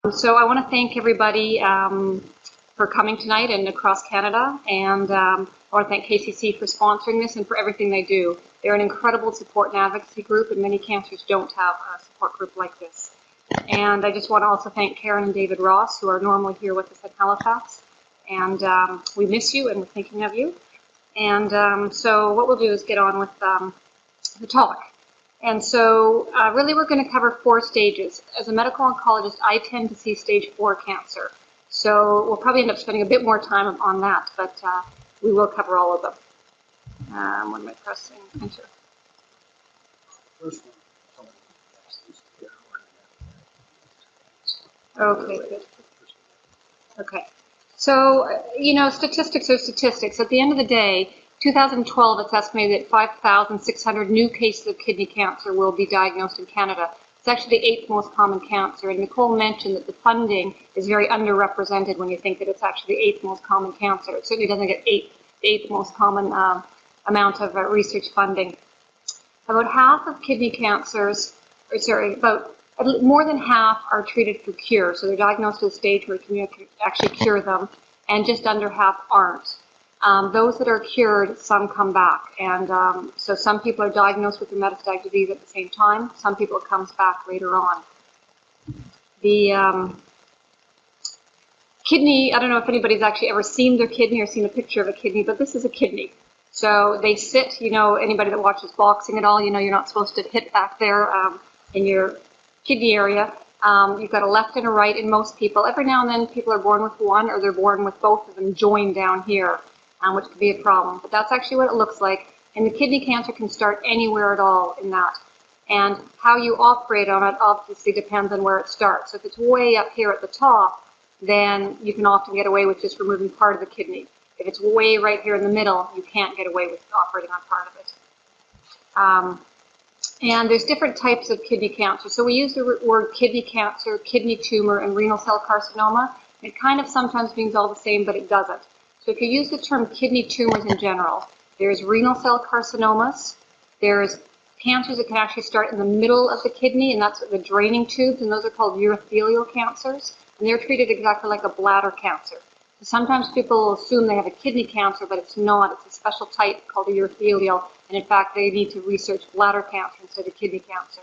So I want to thank everybody for coming tonight and across Canada, and I want to thank KCC for sponsoring this and for everything they do. They're an incredible support and advocacy group, and many cancers don't have a support group like this. And I just want to also thank Karen and David Ross, who are normally here with us at Halifax. And we miss you, and we're thinking of you. And so what we'll do is get on with the talk. And so really we're going to cover 4 stages. As a medical oncologist, I tend to see stage 4 cancer. So we'll probably end up spending a bit more time on that, but we will cover all of them. What am I pressing? Enter. Okay, good. Okay. So, you know, statistics are statistics. At the end of the day, 2012, it's estimated that 5,600 new cases of kidney cancer will be diagnosed in Canada. It's actually the 8th most common cancer. And Nicole mentioned that the funding is very underrepresented when you think that it's actually the 8th most common cancer. It certainly doesn't get the 8th most common amount of research funding. About half of kidney cancers, about more than half are treated for cure. So they're diagnosed at a stage where you can actually cure them, and just under half aren't. Those that are cured, some come back. And so some people are diagnosed with the metastatic disease at the same time. Some people it comes back later on. The kidney, I don't know if anybody's actually ever seen their kidney or seen a picture of a kidney, but this is a kidney. So they sit, you know, anybody that watches boxing at all, you know you're not supposed to hit back there in your kidney area. You've got a left and a right in most people. Every now and then people are born with one, or they're born with both of them joined down here, which could be a problem. But that's actually what it looks like. And the kidney cancer can start anywhere at all in that. And how you operate on it obviously depends on where it starts. So if it's way up here at the top, then you can often get away with just removing part of the kidney. If it's way right here in the middle, you can't get away with operating on part of it. And there's different types of kidney cancer. So we use the word kidney cancer, kidney tumor, and renal cell carcinoma. It kind of sometimes means all the same, but it doesn't. So if you use the term kidney tumors in general, there's renal cell carcinomas, there's cancers that can actually start in the middle of the kidney, and that's the draining tubes, and those are called urothelial cancers, and they're treated exactly like a bladder cancer. So sometimes people assume they have a kidney cancer, but it's not. It's a special type called a urothelial, and in fact, they need to research bladder cancer instead of kidney cancer.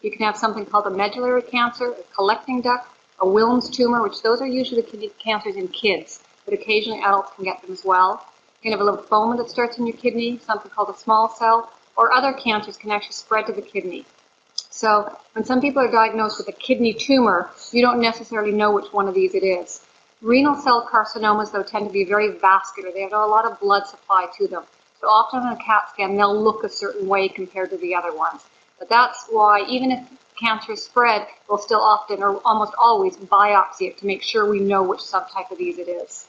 You can have something called a medullary cancer, a collecting duct, a Wilms tumor, which those are usually the kidney cancers in kids, but occasionally adults can get them as well. You can have a lymphoma that starts in your kidney, something called a small cell, or other cancers can actually spread to the kidney. So when some people are diagnosed with a kidney tumor, you don't necessarily know which one of these it is. Renal cell carcinomas, though, tend to be very vascular. They have a lot of blood supply to them. So often on a CAT scan, they'll look a certain way compared to the other ones. But that's why, even if cancer is spread, we'll still often, or almost always, biopsy it to make sure we know which subtype of these it is.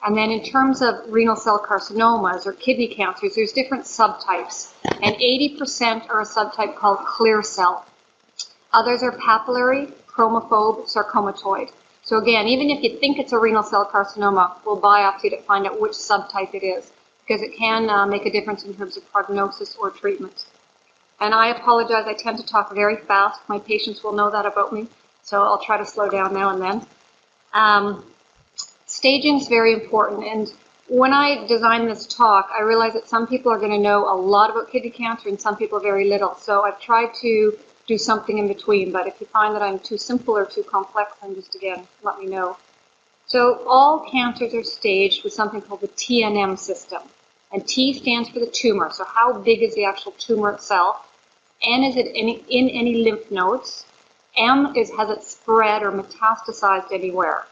And then in terms of renal cell carcinomas or kidney cancers, there's different subtypes. And 80% are a subtype called clear cell. Others are papillary, chromophobe, sarcomatoid. So again, even if you think it's a renal cell carcinoma, we'll biopsy to find out which subtype it is, because it can make a difference in terms of prognosis or treatment. And I apologize, I tend to talk very fast. My patients will know that about me, so I'll try to slow down now and then. Staging is very important, and when I designed this talk, I realized that some people are going to know a lot about kidney cancer and some people very little. So I've tried to do something in between, but if you find that I'm too simple or too complex, then just again, let me know. So all cancers are staged with something called the TNM system. And T stands for the tumor, so how big is the actual tumor itself? N is it in any lymph nodes? M is has it spread or metastasized anywhere?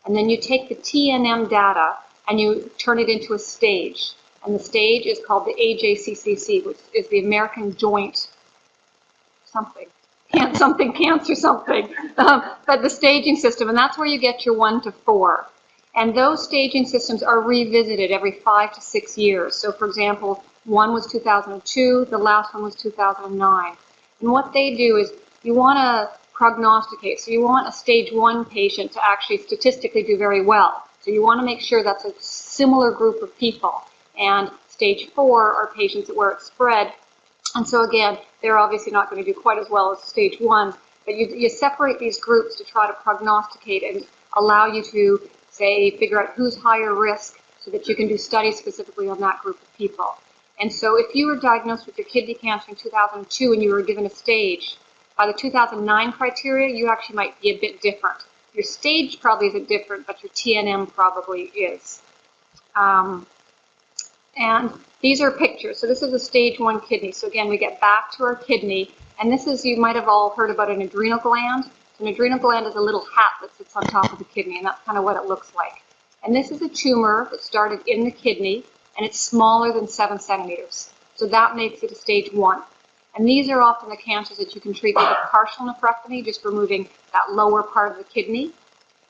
And then you take the TNM data and you turn it into a stage. And the stage is called the AJCCC, which is the American Joint cancer something. But the staging system, and that's where you get your 1 to 4. And those staging systems are revisited every 5 to 6 years. So for example, one was 2002, the last one was 2009. And what they do is you want to prognosticate. So you want a stage 1 patient to actually statistically do very well. So you want to make sure that's a similar group of people. And stage 4 are patients where it's spread. And so again, they're obviously not going to do quite as well as stage 1. But you separate these groups to try to prognosticate and allow you to, say, figure out who's higher risk so that you can do studies specifically on that group of people. And so if you were diagnosed with your kidney cancer in 2002 and you were given a stage, by the 2009 criteria, you actually might be a bit different. Your stage probably isn't different, but your TNM probably is. And these are pictures. So this is a stage 1 kidney. So again, we get back to our kidney. And this is, you might have all heard about an adrenal gland. An adrenal gland is a little hat that sits on top of the kidney, and that's kind of what it looks like. And this is a tumor that started in the kidney, and it's smaller than 7 centimeters. So that makes it a stage 1. And these are often the cancers that you can treat with a partial nephrectomy, just removing that lower part of the kidney.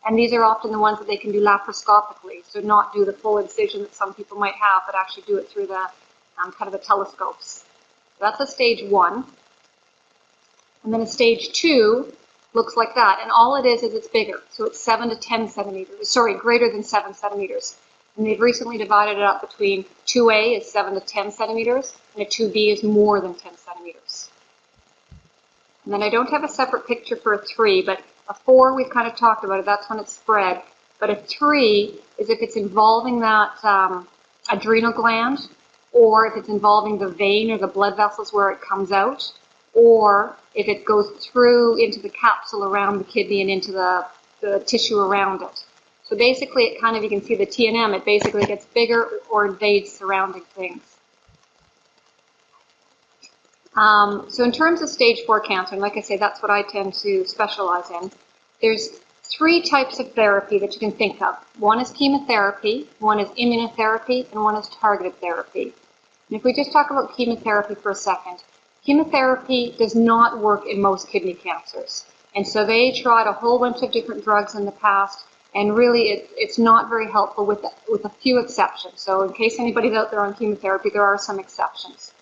And these are often the ones that they can do laparoscopically, so not do the full incision that some people might have, but actually do it through the kind of the telescopes. So that's a stage 1. And then a stage 2 looks like that, and all it is it's bigger. So it's 7 to 10 centimeters, sorry, greater than 7 centimeters. And they've recently divided it up between 2A is 7 to 10 centimeters, and a 2B is more than 10 centimeters. And then I don't have a separate picture for a 3, but a 4 we've kind of talked about it, that's when it's spread. But a 3 is if it's involving that adrenal gland, or if it's involving the vein or the blood vessels where it comes out, or if it goes through into the capsule around the kidney and into the tissue around it. So basically it kind of, you can see the TNM, it basically gets bigger or invades surrounding things. So in terms of stage 4 cancer, and like I say, that's what I tend to specialize in, there's 3 types of therapy that you can think of. One is chemotherapy, one is immunotherapy, and one is targeted therapy. And if we just talk about chemotherapy for a second, chemotherapy does not work in most kidney cancers. And so they tried a whole bunch of different drugs in the past, and really it's not very helpful with a few exceptions. So in case anybody's out there on chemotherapy, there are some exceptions.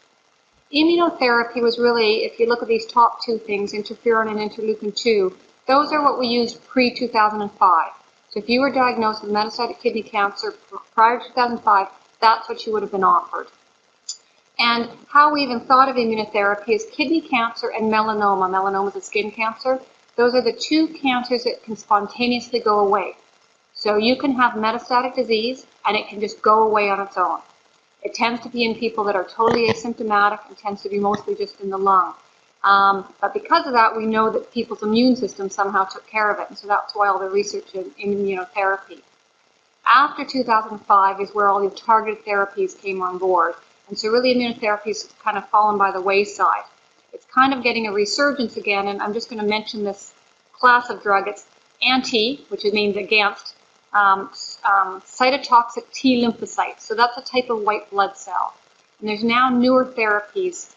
Immunotherapy was really, if you look at these top 2 things, interferon and interleukin-2, those are what we used pre-2005. So if you were diagnosed with metastatic kidney cancer prior to 2005, that's what you would have been offered. And how we even thought of immunotherapy is kidney cancer and melanoma. Melanoma is a skin cancer. Those are the 2 cancers that can spontaneously go away. So you can have metastatic disease and it can just go away on its own. It tends to be in people that are totally asymptomatic and tends to be mostly just in the lung. But because of that, we know that people's immune system somehow took care of it. And so that's why all the research in immunotherapy. After 2005 is where all the targeted therapies came on board. And so really immunotherapy has kind of fallen by the wayside. It's kind of getting a resurgence again, and I'm just going to mention this class of drug. It's anti, which means against, cytotoxic T lymphocytes. So that's a type of white blood cell. And there's now newer therapies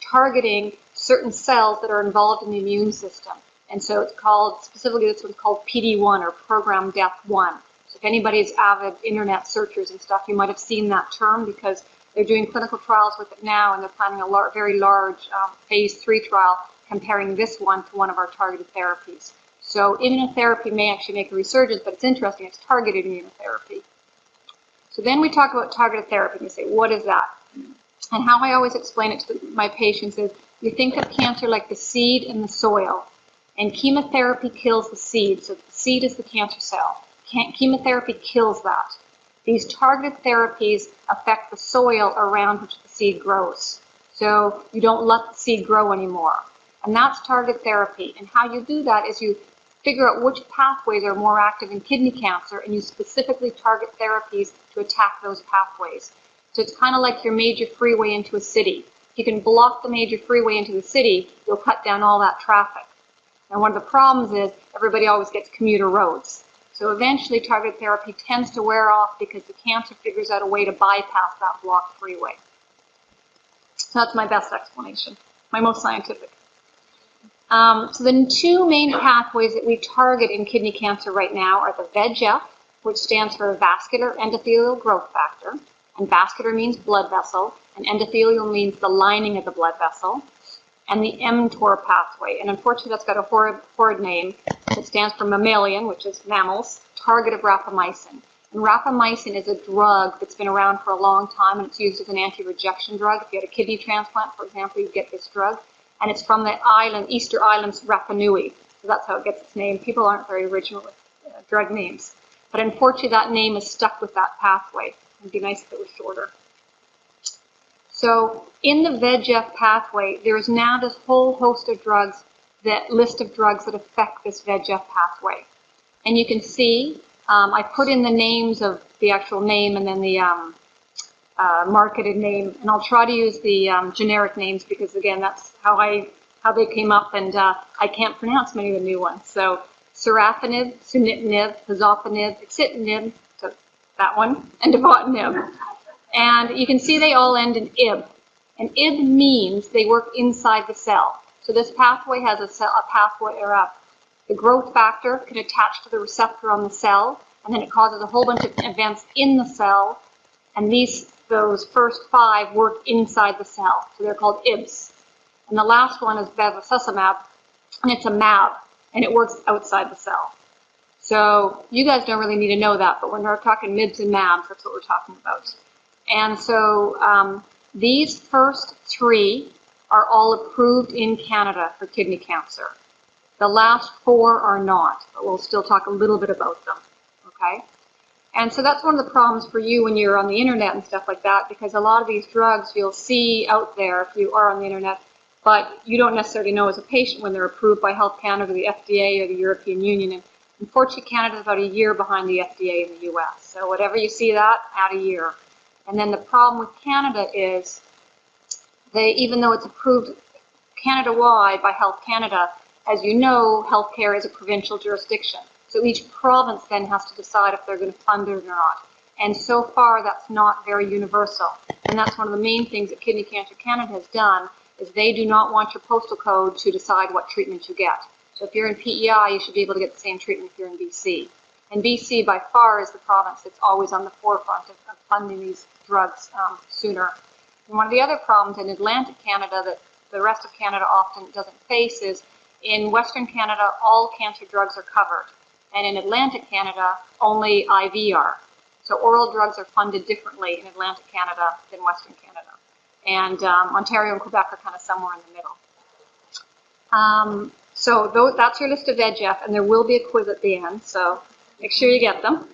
targeting certain cells that are involved in the immune system. And so it's called, specifically this one's called PD-1 or program death 1. So if anybody's avid internet searchers and stuff, you might have seen that term because they're doing clinical trials with it now, and they're planning a very large phase 3 trial comparing this one to one of our targeted therapies. So immunotherapy may actually make a resurgence, but it's interesting, it's targeted immunotherapy. So then we talk about targeted therapy, and you say, what is that? And how I always explain it to my patients is, you think of cancer like the seed in the soil, and chemotherapy kills the seed, so the seed is the cancer cell. Chemotherapy kills that. These targeted therapies affect the soil around which the seed grows. So you don't let the seed grow anymore. And that's targeted therapy. And how you do that is you figure out which pathways are more active in kidney cancer, and you specifically target therapies to attack those pathways. So it's kind of like your major freeway into a city. If you can block the major freeway into the city, you'll cut down all that traffic. And one of the problems is everybody always gets commuter roads. So eventually targeted therapy tends to wear off because the cancer figures out a way to bypass that blocked freeway. So that's my best explanation, my most scientific. So the 2 main pathways that we target in kidney cancer right now are the VEGF, which stands for vascular endothelial growth factor. And vascular means blood vessel, and endothelial means the lining of the blood vessel. And the mTOR pathway, and unfortunately that's got a horrid name. It stands for mammalian, which is mammals, target of rapamycin. And rapamycin is a drug that's been around for a long time, and it's used as an anti-rejection drug. If you had a kidney transplant, for example, you'd get this drug. and it's from the island, Easter Islands, Rapa Nui. So that's how it gets its name. People aren't very original with drug names. But unfortunately, that name is stuck with that pathway. It'd be nice if it was shorter. So in the VEGF pathway, there is now this whole host of drugs, that list of drugs that affect this VEGF pathway. And you can see, I put in the names of the actual name and then the marketed name, and I'll try to use the generic names because, again, that's how they came up, and I can't pronounce many of the new ones. So sorafenib, sunitinib, pazopanib, axitinib, so that one, and dabotinib. And you can see they all end in ib. And ib means they work inside the cell. So this pathway has a pathway, or the growth factor can attach to the receptor on the cell, and then it causes a whole bunch of events in the cell, and those first 5 work inside the cell. So they're called IBs. And the last one is bevacizumab, and it's a mAb, and it works outside the cell. So you guys don't really need to know that, but when we're talking MIBs and mAbs, that's what we're talking about. And so these first 3 are all approved in Canada for kidney cancer. The last 4 are not, but we'll still talk a little bit about them, okay? And so that's one of the problems for you when you're on the internet and stuff like that, because a lot of these drugs you'll see out there if you are on the internet, but you don't necessarily know as a patient when they're approved by Health Canada, the FDA, or the European Union. And unfortunately, Canada is about a year behind the FDA in the US. So whatever you see that, add a year. And then the problem with Canada is even though it's approved Canada-wide by Health Canada, as you know, healthcare is a provincial jurisdiction. So each province then has to decide if they're going to fund it or not. And so far, that's not very universal. And that's one of the main things that Kidney Cancer Canada has done, is they do not want your postal code to decide what treatment you get. So if you're in PEI, you should be able to get the same treatment if you're in BC. And BC, by far, is the province that's always on the forefront of funding these drugs sooner. And one of the other problems in Atlantic Canada that the rest of Canada often doesn't face is, in Western Canada, all cancer drugs are covered. And in Atlantic Canada, only IV are. So oral drugs are funded differently in Atlantic Canada than Western Canada. And Ontario and Quebec are kind of somewhere in the middle. So that's your list of VEGF, and there will be a quiz at the end, so make sure you get them.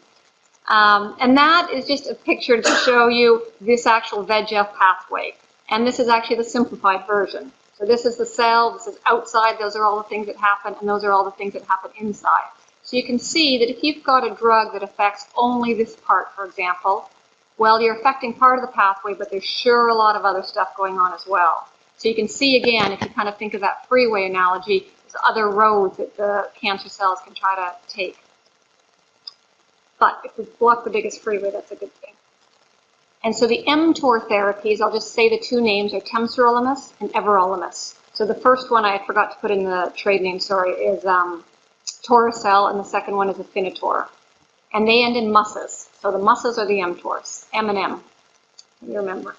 And that is just a picture to show you this actual VEGF pathway. And this is actually the simplified version. So this is the cell, this is outside, those are all the things that happen, and those are all the things that happen inside. So you can see that if you've got a drug that affects only this part, for example, well, you're affecting part of the pathway, but there's sure a lot of other stuff going on as well. So you can see, again, if you kind of think of that freeway analogy, there's other roads that the cancer cells can try to take. But if we block the biggest freeway, that's a good thing. And so the mTOR therapies, I'll just say the 2 names, are temsirolimus and everolimus. So the first one I forgot to put in the trade name, sorry, is Toracel, and the second one is Afinitor. And they end in musses. So the musses are the mTORs, M and M, you remember.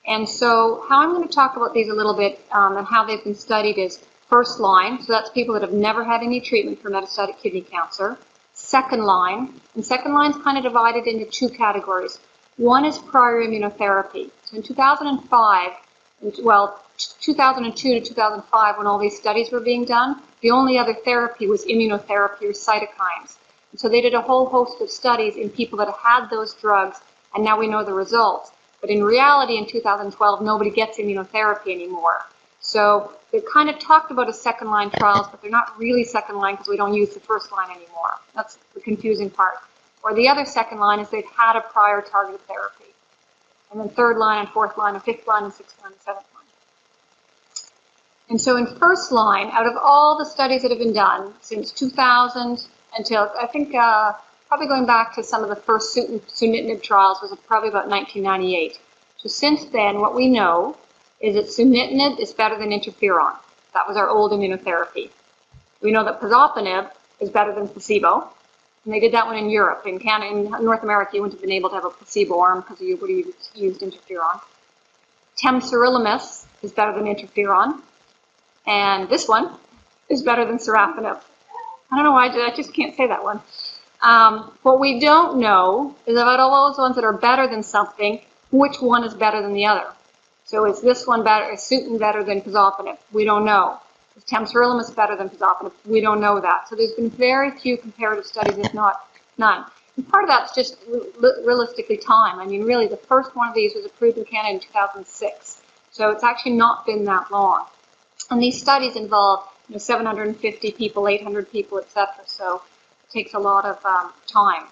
And so how I'm going to talk about these a little bit and how they've been studied is first line, so that's people that have never had any treatment for metastatic kidney cancer. Second line, and second line is kind of divided into 2 categories. One is prior immunotherapy. So in 2005, well, 2002 to 2005, when all these studies were being done, the only other therapy was immunotherapy or cytokines. And so they did a whole host of studies in people that had those drugs, and now we know the results. But in reality, in 2012, nobody gets immunotherapy anymore. So they've kind of talked about as second-line trials, but they're not really second-line because we don't use the first line anymore. That's the confusing part. Or the other second line is they've had a prior targeted therapy. And then third line and fourth line and fifth line and sixth line and seventh line. And so in first line, out of all the studies that have been done since 2000 until, I think, probably going back to some of the first sunitinib trials was probably about 1998. So since then, what we know is that sunitinib is better than interferon. That was our old immunotherapy. We know that pazopanib is better than placebo. And they did that one in Europe. In Canada, in North America, you wouldn't have been able to have a placebo arm because you would have used interferon. Temsirolimus is better than interferon. And this one is better than sorafenib. I don't know why, I just can't say that one. What we don't know is about all those ones that are better than something, which one is better than the other. So is this one better, is Sutent better than pazopanib? We don't know. Is temsirolimus better than pazopanib? We don't know that. So there's been very few comparative studies, if not none. And part of that's just realistically time. I mean, really, the first one of these was approved in Canada in 2006. So it's actually not been that long. And these studies involve 750 people, 800 people, etc. So it takes a lot of time.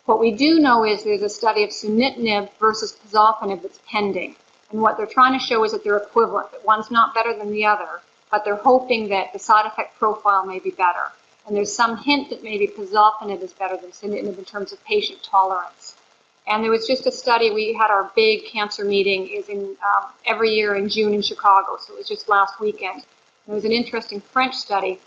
What we do know is there's a study of sunitinib versus pazopanib that's pending. And what they're trying to show is that they're equivalent, that one's not better than the other, but they're hoping that the side effect profile may be better. And there's some hint that maybe pazopanib is better than sunitinib in terms of patient tolerance. And there was just a study, we had our big cancer meeting is in every year in June in Chicago, so it was just last weekend. There was an interesting French study,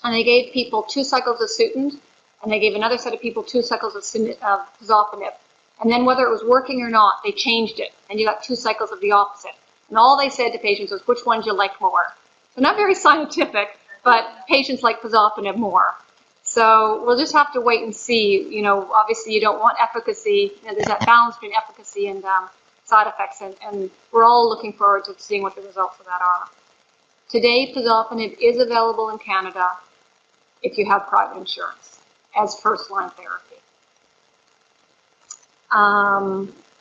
and they gave people 2 cycles of Sutent, and they gave another set of people 2 cycles of pazopanib. And then whether it was working or not, they changed it, and you got 2 cycles of the opposite. And all they said to patients was, which ones you like more? So not very scientific, but patients like pazopanib more. So we'll just have to wait and see. Obviously you don't want efficacy. There's that balance between efficacy and side effects, and we're all looking forward to seeing what the results of that are. Today, pazopanib is available in Canada if you have private insurance as first-line therapy.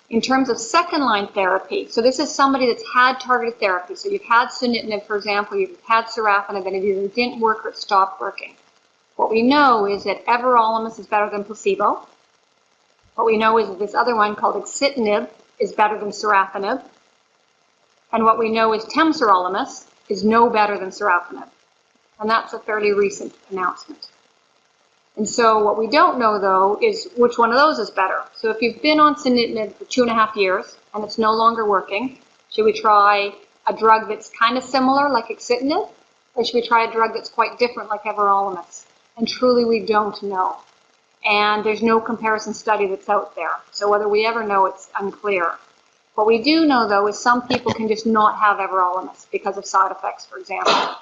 In terms of second-line therapy, so this is somebody that's had targeted therapy. So you've had sunitinib, for example, you've had sorafenib, and it either didn't work or it stopped working. What we know is that everolimus is better than placebo. What we know is that this other one called axitinib is better than sorafenib. And what we know is temsirolimus is no better than sorafenib. And that's a fairly recent announcement. And so what we don't know, though, is which one of those is better. So if you've been on sunitinib for 2.5 years and it's no longer working, should we try a drug that's kind of similar, like axitinib, or should we try a drug that's quite different, like everolimus? And truly, we don't know. And there's no comparison study that's out there. So whether we ever know, it's unclear. What we do know, though, is some people can just not have everolimus because of side effects, for example.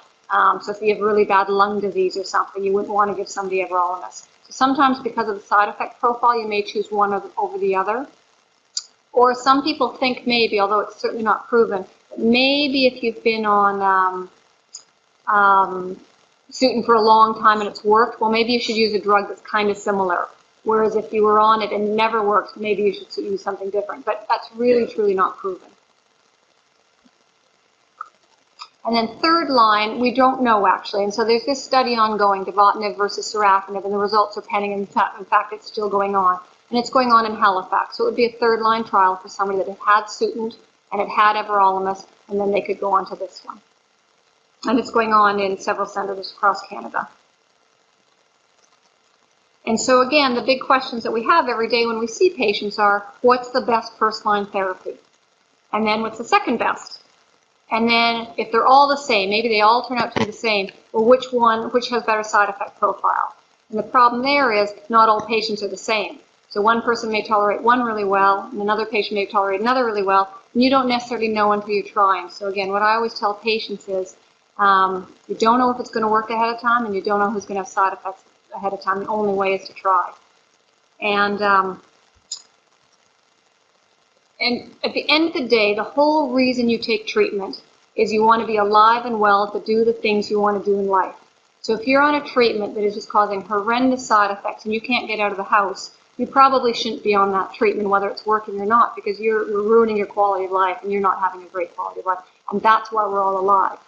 So if you have really bad lung disease or something, you wouldn't want to give somebody everolimus. So sometimes because of the side effect profile, you may choose one over the other. Or some people think maybe, although it's certainly not proven, that maybe if you've been on Sutent for a long time and it's worked, well, maybe you should use a drug that's kind of similar. Whereas if you were on it and it never worked, maybe you should use something different. But that's really, truly not proven. And then third line, we don't know actually. And so there's this study ongoing, devotinib versus sorafenib, and the results are pending. In fact, it's still going on. And it's going on in Halifax. So it would be a third line trial for somebody that had Sutent and it had everolimus, and then they could go on to this one. And it's going on in several centers across Canada. And so again, the big questions that we have every day when we see patients are, what's the best first-line therapy? And then what's the second best? And then if they're all the same, maybe they all turn out to be the same, well, which has better side effect profile? And the problem there is not all patients are the same. So one person may tolerate one really well, and another patient may tolerate another really well, and you don't necessarily know until you're trying. So again, what I always tell patients is, you don't know if it's going to work ahead of time, and you don't know who's going to have side effects ahead of time. The only way is to try. And at the end of the day, the whole reason you take treatment is you want to be alive and well to do the things you want to do in life. So if you're on a treatment that is just causing horrendous side effects and you can't get out of the house, you probably shouldn't be on that treatment, whether it's working or not, because you're ruining your quality of life and you're not having a great quality of life. And that's why we're all alive.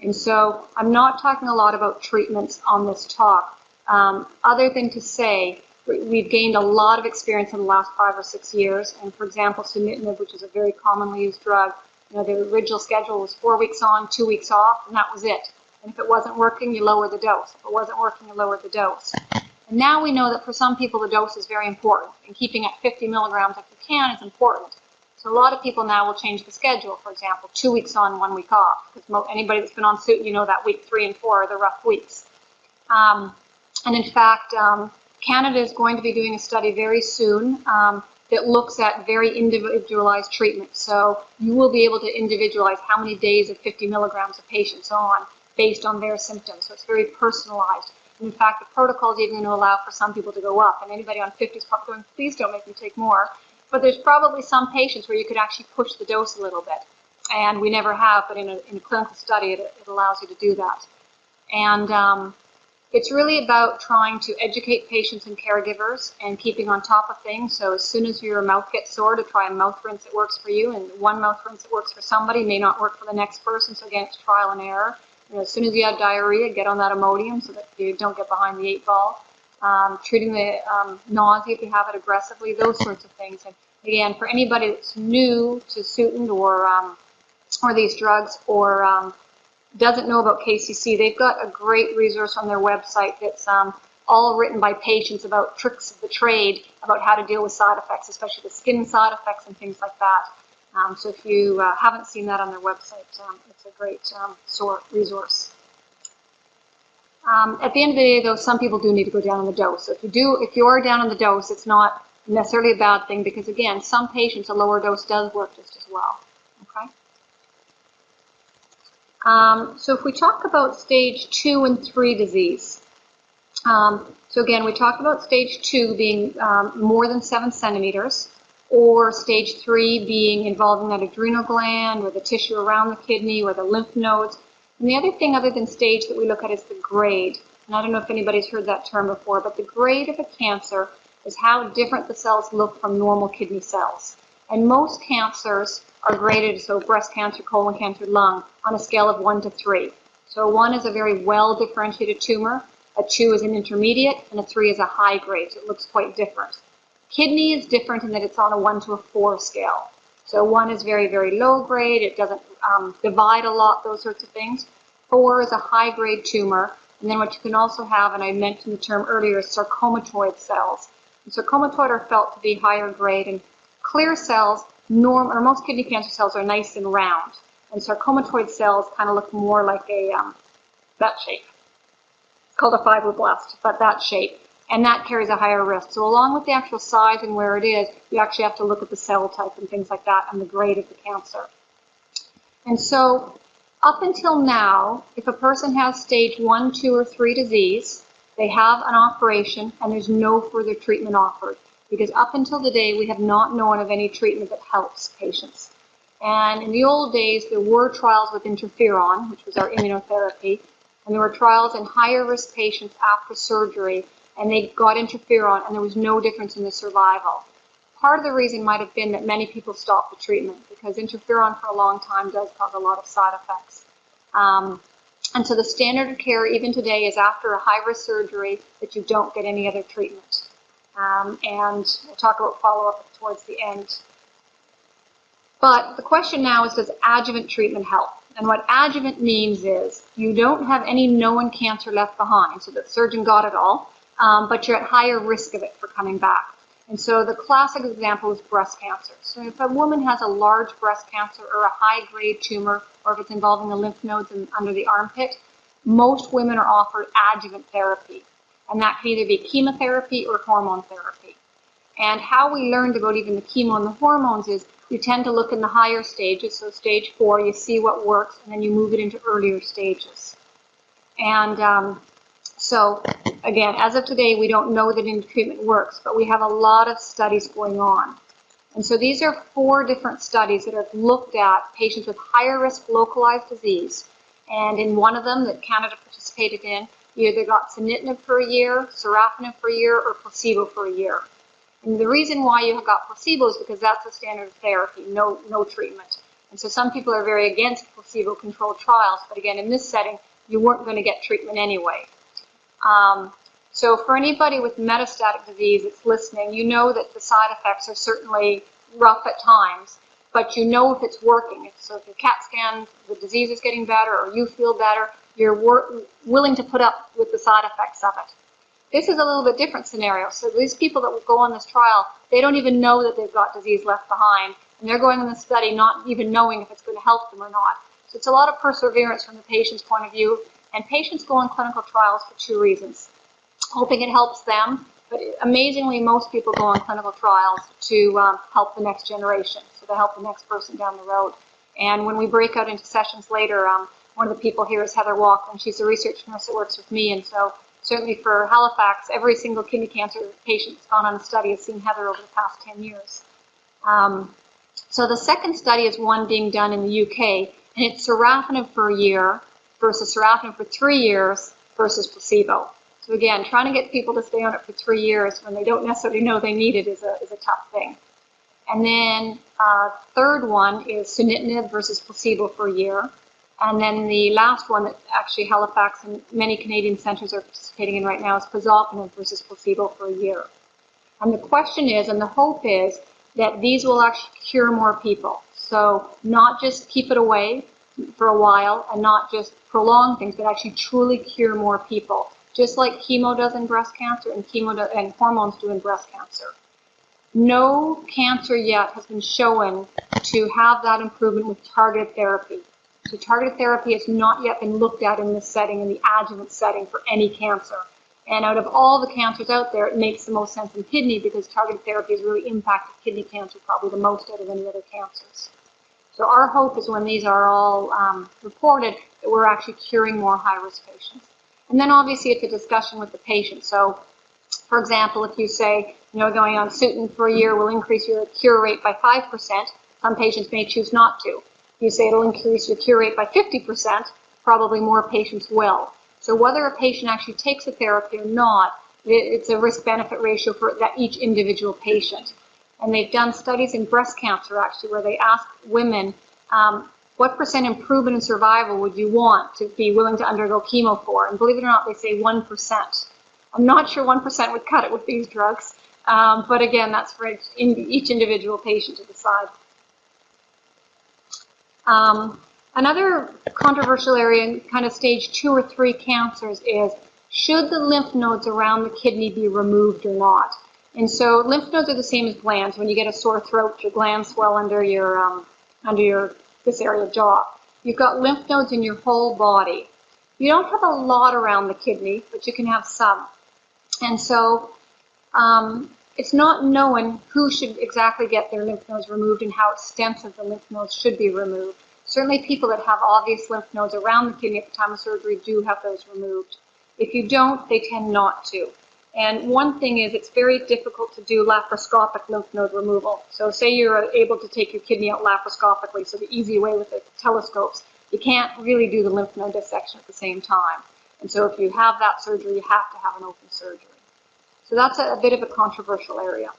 And so I'm not talking a lot about treatments on this talk, other than to say we've gained a lot of experience in the last 5 or 6 years. And for example, sunitinib, which is a very commonly used drug, the original schedule was 4 weeks on, 2 weeks off, and that was it. And if it wasn't working, you lower the dose. If it wasn't working, you lower the dose. And now we know that for some people, the dose is very important. And keeping at 50 milligrams if you can is important. So a lot of people now will change the schedule, for example, 2 weeks on, 1 week off. Because anybody that's been on Sutent, that week 3 and 4 are the rough weeks. And in fact, Canada is going to be doing a study very soon that looks at very individualized treatment. So you will be able to individualize how many days of 50 milligrams a patient's on based on their symptoms. So it's very personalized. And in fact, the protocol is even going to allow for some people to go up. And anybody on 50 is probably going, please don't make me take more. But there's probably some patients where you could actually push the dose a little bit. And we never have, but in a clinical study, it allows you to do that. And it's really about trying to educate patients and caregivers and keeping on top of things. So as soon as your mouth gets sore, to try a mouth rinse that works for you, and one mouth rinse that works for somebody may not work for the next person. So again, it's trial and error. You know, as soon as you have diarrhea, get on that Imodium so that you don't get behind the 8 ball. Treating the nausea if you have it aggressively, those sorts of things. And again, for anybody that's new to Suitin or these drugs, or doesn't know about KCC, they've got a great resource on their website that's all written by patients about tricks of the trade, about how to deal with side effects, especially the skin side effects and things like that. So if you haven't seen that on their website, it's a great resource. At the end of the day, though, some people do need to go down on the dose. So if you are down on the dose, it's not necessarily a bad thing, because again, some patients a lower dose does work just as well. Okay. So if we talk about stage 2 and 3 disease, so again, we talked about stage 2 being more than 7 centimeters, or stage 3 being involving that adrenal gland or the tissue around the kidney or the lymph nodes. And the other thing other than stage that we look at is the grade. And I don't know if anybody's heard that term before, but the grade of a cancer is how different the cells look from normal kidney cells. And most cancers are graded, so breast cancer, colon cancer, lung, on a scale of 1 to 3. So 1 is a very well-differentiated tumor, a 2 is an intermediate, and a 3 is a high grade, so it looks quite different. Kidney is different in that it's on a 1 to a 4 scale. So 1 is very, very low grade, it doesn't divide a lot, those sorts of things. 4 is a high-grade tumor, and then what you can also have, and I mentioned the term earlier, is sarcomatoid cells. And sarcomatoid are felt to be higher grade, and clear cells, most kidney cancer cells are nice and round, and sarcomatoid cells kind of look more like that shape. It's called a fibroblast, but that shape, and that carries a higher risk. So along with the actual size and where it is, you actually have to look at the cell type and things like that and the grade of the cancer. And so up until now, if a person has stage 1, 2, or 3 disease, they have an operation and there's no further treatment offered. Because up until today, we have not known of any treatment that helps patients. And in the old days, there were trials with interferon, which was our immunotherapy, and there were trials in higher risk patients after surgery, and they got interferon, and there was no difference in the survival. Part of the reason might have been that many people stopped the treatment, because interferon for a long time does cause a lot of side effects. And so the standard of care, even today, is after a high-risk surgery that you don't get any other treatment. And we'll talk about follow-up towards the end. But the question now is, does adjuvant treatment help? And what adjuvant means is you don't have any known cancer left behind, so the surgeon got it all, but you're at higher risk of it for coming back. And so the classic example is breast cancer. So if a woman has a large breast cancer or a high-grade tumor, or if it's involving the lymph nodes and under the armpit, most women are offered adjuvant therapy. And that can either be chemotherapy or hormone therapy. And how we learned about even the chemo and the hormones is you tend to look in the higher stages. So stage 4, you see what works, and then you move it into earlier stages. And so, again, as of today, we don't know that any treatment works, but we have a lot of studies going on. And so these are 4 different studies that have looked at patients with higher risk localized disease. And in one of them that Canada participated in, you either got sunitinib for a year, sorafenib for a year, or placebo for a year. And the reason why you have got placebo is because that's the standard of therapy, no treatment. And so some people are very against placebo-controlled trials, but again, in this setting, you weren't going to get treatment anyway. So for anybody with metastatic disease that's listening, you know that the side effects are certainly rough at times, but you know if it's working. So if your CAT scan, the disease is getting better, or you feel better, you're willing to put up with the side effects of it. This is a little bit different scenario. So these people that will go on this trial, they don't even know that they've got disease left behind, and they're going on the study not even knowing if it's going to help them or not. So it's a lot of perseverance from the patient's point of view, and patients go on clinical trials for 2 reasons. Hoping it helps them, but amazingly, most people go on clinical trials to help the next generation, so to help the next person down the road. And when we break out into sessions later, one of the people here is Heather Walker, and she's a research nurse that works with me, and so certainly for Halifax, every single kidney cancer patient that's gone on a study has seen Heather over the past 10 years. So the second study is one being done in the UK, and it's sorafenib for a year versus sorafenib for 3 years versus placebo. So again, trying to get people to stay on it for 3 years when they don't necessarily know they need it is a tough thing. And then third one is sunitinib versus placebo for a year. And then the last one that actually Halifax and many Canadian centres are participating in right now is pazopanib versus placebo for a year. And the question is, and the hope is, that these will actually cure more people. So not just keep it away for a while and not just prolong things, but actually truly cure more people, just like chemo does in breast cancer and hormones do in breast cancer. No cancer yet has been shown to have that improvement with targeted therapy. So targeted therapy has not yet been looked at in this setting, in the adjuvant setting for any cancer. And out of all the cancers out there, it makes the most sense in kidney because targeted therapy has really impacted kidney cancer probably the most out of any other cancers. So our hope is when these are all reported that we're actually curing more high-risk patients. And then obviously it's a discussion with the patient. So for example, if you say, going on Sutent for a year will increase your cure rate by 5%, some patients may choose not to. If you say it'll increase your cure rate by 50%, probably more patients will. So whether a patient actually takes a therapy or not, it's a risk-benefit ratio for that each individual patient. And they've done studies in breast cancer, actually, where they ask women, what % improvement in survival would you want to be willing to undergo chemo for? And believe it or not, they say 1%. I'm not sure 1% would cut it with these drugs. But again, that's for each individual patient to decide. Another controversial area in kind of stage 2 or 3 cancers is, should the lymph nodes around the kidney be removed or not? And so lymph nodes are the same as glands. When you get a sore throat, your glands swell under this area of jaw. You've got lymph nodes in your whole body. You don't have a lot around the kidney, but you can have some. And so it's not known who should exactly get their lymph nodes removed and how extensive the lymph nodes should be removed. Certainly people that have obvious lymph nodes around the kidney at the time of surgery do have those removed. If you don't, they tend not to. And one thing is, it's very difficult to do laparoscopic lymph node removal. So say you're able to take your kidney out laparoscopically, so the easy way with the telescopes, you can't really do the lymph node dissection at the same time. And so if you have that surgery, you have to have an open surgery. So that's a bit of a controversial area.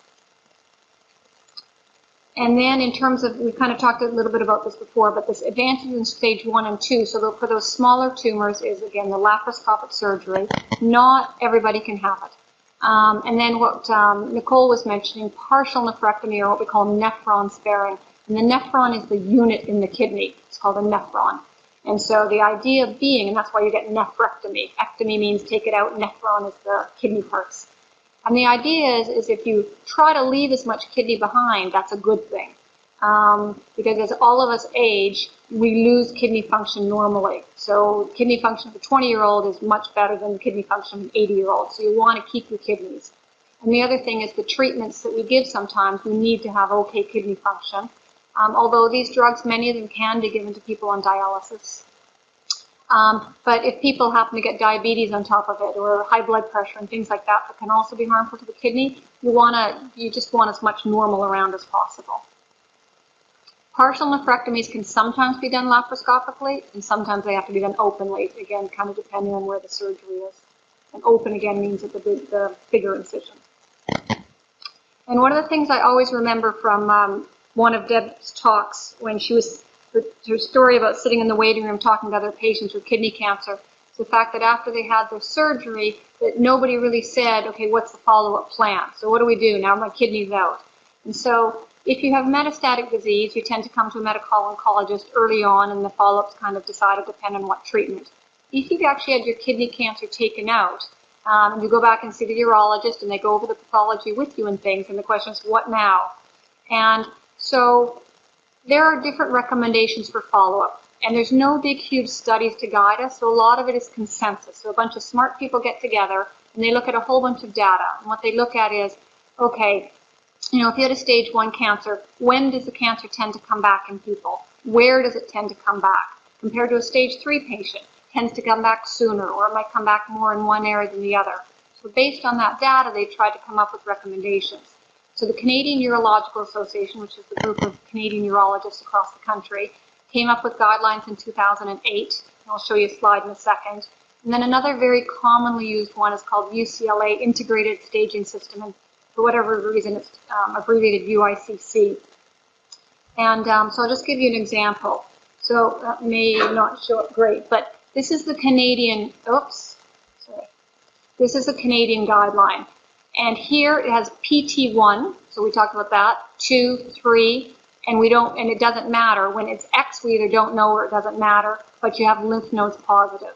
And then in terms of, we kind of talked a little bit about this before, but this advantage in stage 1 and 2, so for those smaller tumors is, again, the laparoscopic surgery. Not everybody can have it. And then what Nicole was mentioning, partial nephrectomy, or what we call nephron sparing. And the nephron is the unit in the kidney. It's called a nephron. And so the idea being, and that's why you get nephrectomy. Ectomy means take it out, nephron is the kidney parts. And the idea is if you try to leave as much kidney behind, that's a good thing. Because as all of us age, we lose kidney function normally. So kidney function of a 20-year-old is much better than kidney function of an 80-year-old. So you want to keep your kidneys. And the other thing is the treatments that we give sometimes, we need to have okay kidney function. Although these drugs, many of them can be given to people on dialysis. But if people happen to get diabetes on top of it, or high blood pressure and things like that, that can also be harmful to the kidney, you just want as much normal around as possible. Partial nephrectomies can sometimes be done laparoscopically, and sometimes they have to be done openly, again, kind of depending on where the surgery is. And open, again, means at the bigger incision. And one of the things I always remember from one of Deb's talks when she was, her story about sitting in the waiting room talking to other patients with kidney cancer, is the fact that after they had their surgery, that nobody really said, okay, what's the follow-up plan? So what do we do? Now my kidney's out. And so if you have metastatic disease, you tend to come to a medical oncologist early on, and the follow-ups kind of decided depend on what treatment. If you've actually had your kidney cancer taken out, you go back and see the urologist, and they go over the pathology with you and things, and the question is, what now? And so there are different recommendations for follow-up, and there's no big, huge studies to guide us, so a lot of it is consensus. So a bunch of smart people get together, and they look at a whole bunch of data, and what they look at is, okay, if you had a stage 1 cancer, when does the cancer tend to come back in people? Where does it tend to come back? Compared to a stage 3 patient, it tends to come back sooner, or it might come back more in one area than the other. So based on that data, they tried to come up with recommendations. So the Canadian Urological Association, which is the group of Canadian urologists across the country, came up with guidelines in 2008. And I'll show you a slide in a second. And then another very commonly used one is called UCLA Integrated Staging System, and for whatever reason it's abbreviated UICC. And so I'll just give you an example. So that may not show up great, but this is the Canadian, this is the Canadian guideline. And here it has PT1, so we talked about that, 2, 3, and it doesn't matter. When it's X, we either don't know or it doesn't matter, but you have lymph nodes positive.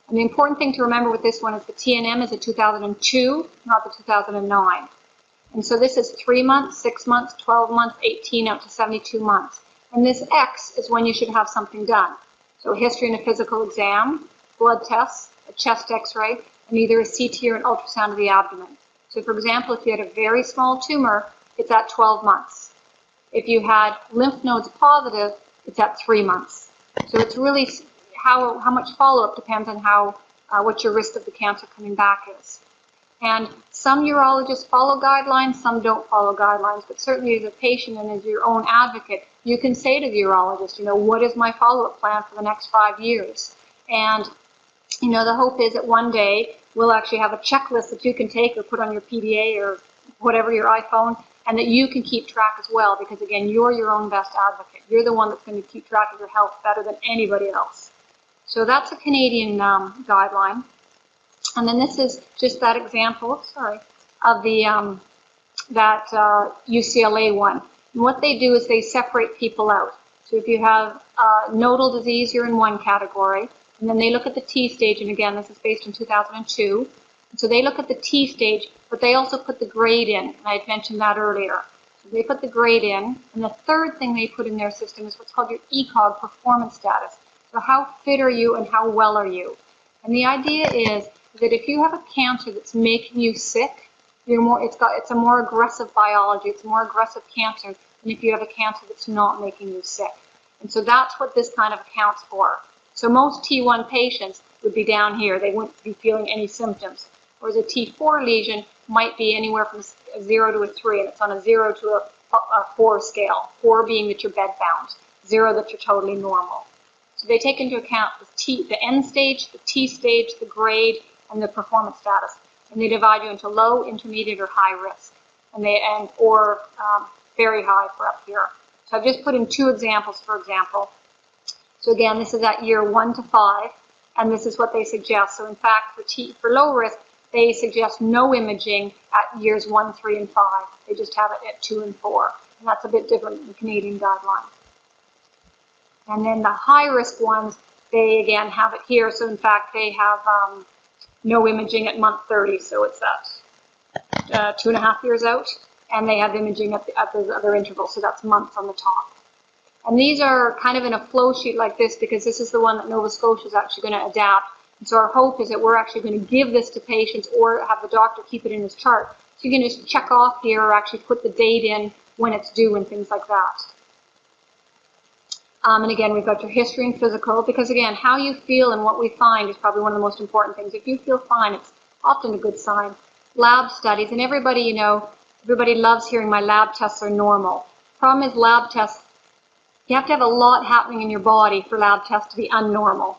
And the important thing to remember with this one is the TNM is a 2002, not the 2009. And so this is 3 months, 6 months, 12 months, 18 out to 72 months. And this X is when you should have something done. So a history and a physical exam, blood tests, a chest x-ray, and either a CT or an ultrasound of the abdomen. So for example, if you had a very small tumor, it's at 12 months. If you had lymph nodes positive, it's at 3 months. So it's really how much follow-up depends on what your risk of the cancer coming back is. And some urologists follow guidelines, some don't follow guidelines, but certainly as a patient and as your own advocate, you can say to the urologist, what is my follow-up plan for the next 5 years? And, the hope is that one day we'll actually have a checklist that you can take or put on your PDA or whatever, your iPhone, and that you can keep track as well, because again, you're your own best advocate. You're the one that's going to keep track of your health better than anybody else. So that's a Canadian guideline. And then this is just that example, of the UCLA one. And what they do is they separate people out. So if you have nodal disease, you're in one category. And then they look at the T stage, and again, this is based on 2002. And so they look at the T stage, but they also put the grade in, and I had mentioned that earlier. So they put the grade in, and the third thing they put in their system is what's called your ECOG performance status. So how fit are you and how well are you? And the idea is that if you have a cancer that's making you sick, it's a more aggressive biology, it's a more aggressive cancer than if you have a cancer that's not making you sick. And so that's what this kind of accounts for. So most T1 patients would be down here. They wouldn't be feeling any symptoms. Whereas a T4 lesion might be anywhere from a 0 to a 3, and it's on a 0 to a 4 scale, 4 being that you're bedbound, 0 that you're totally normal. So they take into account the end stage, the T stage, the grade, and the performance status. And they divide you into low, intermediate, or high risk, or very high for up here. So I've just put in 2 examples, for example. So again, this is at year 1 to 5, and this is what they suggest. So in fact, for low risk, they suggest no imaging at years 1, 3, and 5. They just have it at 2 and 4, and that's a bit different than the Canadian guideline. And then the high-risk ones, they again have it here. So in fact, they have no imaging at month 30, so it's that 2.5 years out, and they have imaging at those other intervals, so that's months on the top. And these are kind of in a flow sheet like this because this is the one that Nova Scotia is actually going to adapt. And so our hope is that we're actually going to give this to patients or have the doctor keep it in his chart. So you can just check off here or actually put the date in when it's due and things like that. And again, we've got your history and physical, because again, how you feel and what we find is probably one of the most important things. If you feel fine, it's often a good sign. Lab studies, and everybody, everybody loves hearing my lab tests are normal. Problem is lab tests, you have to have a lot happening in your body for lab tests to be abnormal.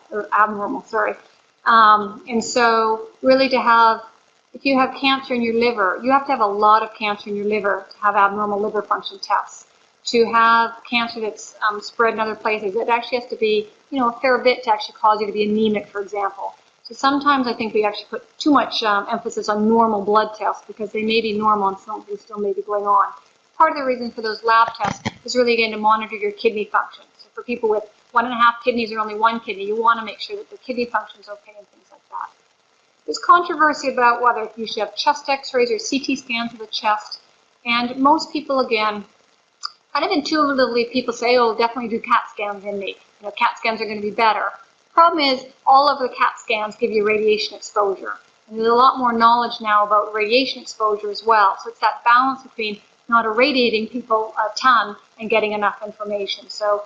And so really if you have cancer in your liver, you have to have a lot of cancer in your liver to have abnormal liver function tests. To have cancer that's spread in other places, it actually has to be, a fair bit to actually cause you to be anemic, for example. So sometimes I think we actually put too much emphasis on normal blood tests because they may be normal and something still may be going on. Part of the reason for those lab tests is really again to monitor your kidney function. So for people with 1.5 kidneys or only 1 kidney, you want to make sure that the kidney function is okay and things like that. There's controversy about whether you should have chest x-rays or CT scans of the chest. And most people, again, kind of intuitively people say, oh, definitely do CAT scans in me. CAT scans are going to be better. Problem is, all of the CAT scans give you radiation exposure. And there's a lot more knowledge now about radiation exposure as well. So it's that balance between not irradiating people a ton and getting enough information. So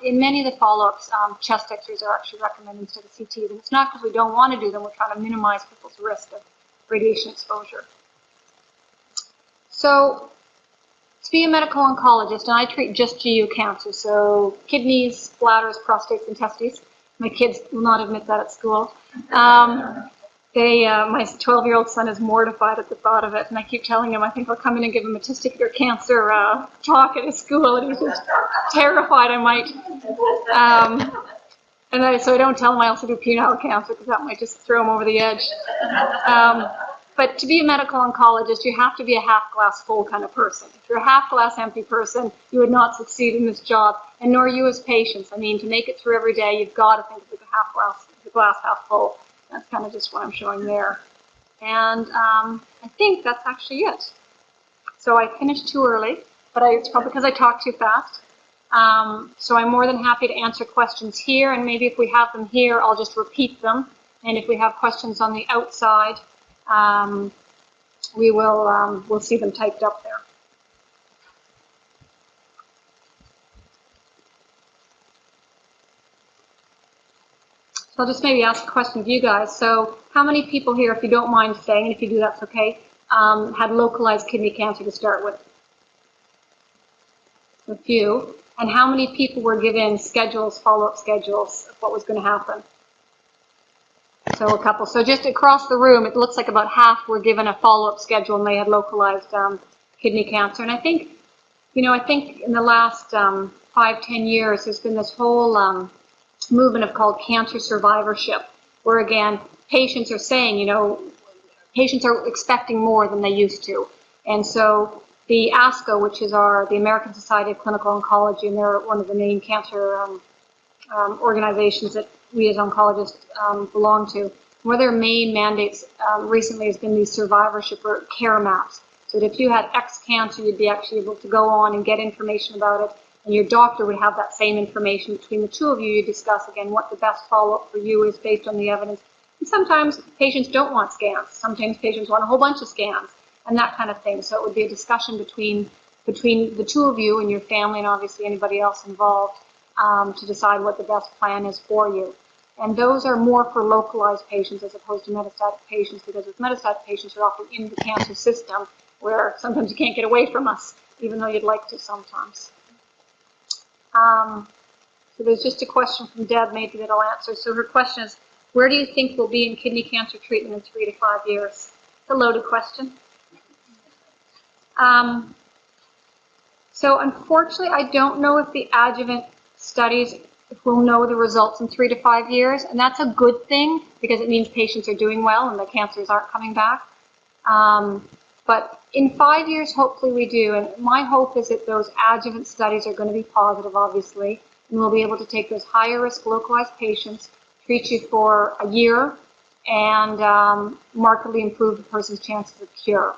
in many of the follow-ups, chest x-rays are actually recommended instead of CTs. And it's not because we don't want to do them, we're trying to minimize people's risk of radiation exposure. So To be a medical oncologist, and I treat just GU cancer, so kidneys, bladders, prostates, and testes. My kids will not admit that at school. My 12-year-old son is mortified at the thought of it, and I keep telling him I think I'll come in and give him a testicular cancer talk at his school, and he's just terrified I might. So I don't tell him I also do penile cancer because that might just throw him over the edge. But to be a medical oncologist, you have to be a half-glass full kind of person. If you're a half-glass empty person, you would not succeed in this job, and nor you as patients. I mean, to make it through every day, you've got to think of the glass half full. That's kind of just what I'm showing there. And I think that's actually it. So I finished too early, but it's probably because I talked too fast. So I'm more than happy to answer questions here, and maybe if we have them here, I'll just repeat them. And if we have questions on the outside, we'll see them typed up there. So I'll just maybe ask a question of you guys. So how many people here, if you don't mind saying, and if you do, that's okay, had localized kidney cancer to start with? A few. And how many people were given schedules, follow-up schedules of what was going to happen? So a couple. So just across the room, it looks like about half were given a follow-up schedule and they had localized kidney cancer. And I think, I think in the last 5-10 years, there's been this whole movement called cancer survivorship, where again, patients are saying, patients are expecting more than they used to. And so the ASCO, which is the American Society of Clinical Oncology, and they're one of the main cancer organizations that we as oncologists belong to. One of their main mandates recently has been these survivorship or care maps. So that if you had X cancer, you'd be actually able to go on and get information about it, and your doctor would have that same information. Between the two of you, you discuss again what the best follow-up for you is based on the evidence. And sometimes patients don't want scans. Sometimes patients want a whole bunch of scans and that kind of thing. So it would be a discussion between the two of you and your family and obviously anybody else involved to decide what the best plan is for you. And those are more for localized patients as opposed to metastatic patients, because with metastatic patients, you're often in the cancer system where sometimes you can't get away from us, even though you'd like to sometimes. So there's just a question from Deb maybe that I'll answer. So her question is, where do you think we'll be in kidney cancer treatment in 3 to 5 years? It's a loaded question. So unfortunately, I don't know if the adjuvant studies will know the results in 3 to 5 years, and that's a good thing because it means patients are doing well and the cancers aren't coming back. But in 5 years, hopefully we do, and my hope is that those adjuvant studies are going to be positive, obviously, and we'll be able to take those higher risk localized patients, treat you for a year, and markedly improve the person's chances of cure.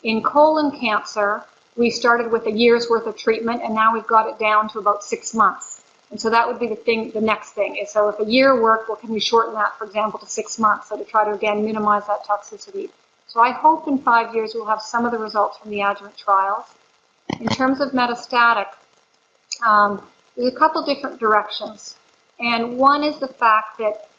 In colon cancer, we started with a year's worth of treatment, and now we've got it down to about 6 months. And so that would be the next thing. Is so if a year worked, well, can we shorten that, for example, to 6 months, so to try to, again, minimize that toxicity. So I hope in 5 years we'll have some of the results from the adjuvant trials. In terms of metastatic, there's a couple different directions. And one is the fact that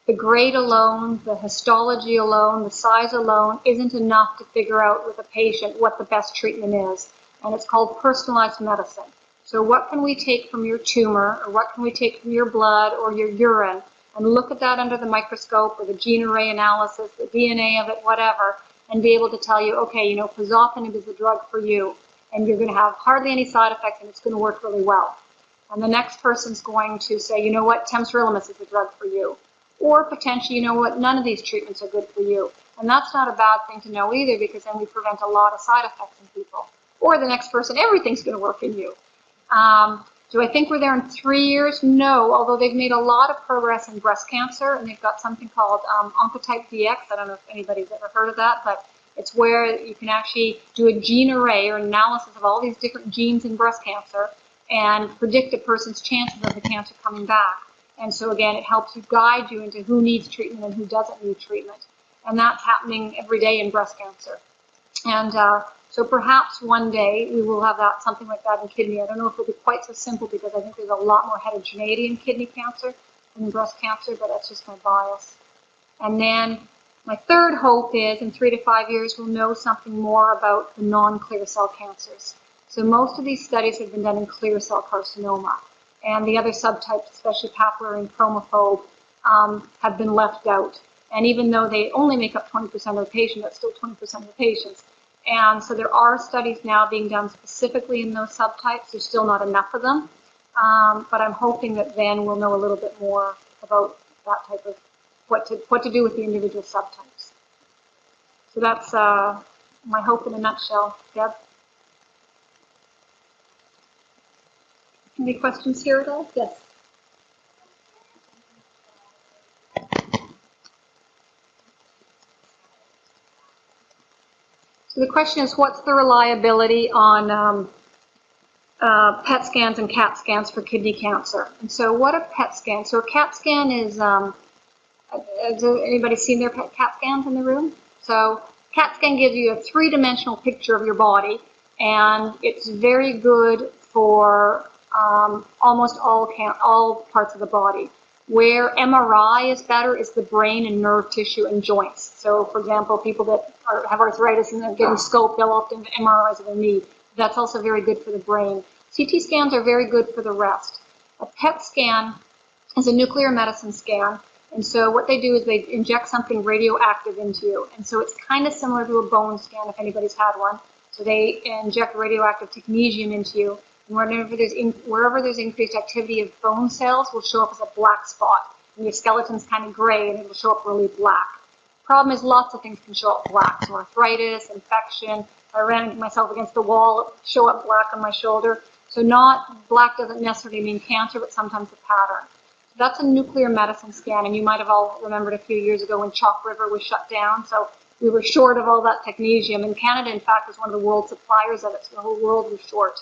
the grade alone, the histology alone, the size alone isn't enough to figure out with a patient what the best treatment is. And it's called personalized medicine. So what can we take from your tumor, or what can we take from your blood or your urine, and look at that under the microscope or the gene array analysis, the DNA of it, whatever, and be able to tell you, okay, pazopanib is the drug for you, and you're going to have hardly any side effects, and it's going to work really well. And the next person's going to say, you know what, temsirolimus is the drug for you. Or potentially, you know what, none of these treatments are good for you. And that's not a bad thing to know either, because then we prevent a lot of side effects in people. Or the next person, everything's going to work in you. Do I think we're there in 3 years? No, although they've made a lot of progress in breast cancer, and they've got something called Oncotype DX. I don't know if anybody's ever heard of that, but it's where you can actually do a gene array or analysis of all these different genes in breast cancer and predict a person's chances of the cancer coming back. And so again, it helps you guide you into who needs treatment and who doesn't need treatment. And that's happening every day in breast cancer. And so perhaps one day we will have something like that in kidney. I don't know if it'll be quite so simple, because I think there's a lot more heterogeneity in kidney cancer than in breast cancer, but that's just my bias. And then my third hope is in 3 to 5 years we'll know something more about the non-clear cell cancers. So most of these studies have been done in clear cell carcinoma. And the other subtypes, especially papillary and chromophobe, have been left out. And even though they only make up 20% of the patients, that's still 20% of the patients. And so there are studies now being done specifically in those subtypes. There's still not enough of them. But I'm hoping that then we'll know a little bit more about that type of what to do with the individual subtypes. So that's my hope in a nutshell. Deb? Any questions here at all? Yes. So the question is, what's the reliability on PET scans and CAT scans for kidney cancer? And so what a PET scan? So a CAT scan is, has anybody seen their CAT scans in the room? So CAT scan gives you a three-dimensional picture of your body, and it's very good for almost all parts of the body. Where MRI is better is the brain and nerve tissue and joints. So, for example, people that have arthritis and they're getting scoped, they'll often have MRIs of their knee. That's also very good for the brain. CT scans are very good for the rest. A PET scan is a nuclear medicine scan, and so what they do is they inject something radioactive into you. And so it's kind of similar to a bone scan if anybody's had one. So they inject radioactive technetium into you. And wherever there's increased activity of bone cells will show up as a black spot. And your skeleton's kind of gray and it'll show up really black. Problem is lots of things can show up black. So arthritis, infection. If I ran myself against the wall, it would show up black on my shoulder. So black doesn't necessarily mean cancer, but sometimes a pattern. So that's a nuclear medicine scan. And you might have all remembered a few years ago when Chalk River was shut down. So we were short of all that technetium. And Canada, in fact, was one of the world suppliers of it. So the whole world was short.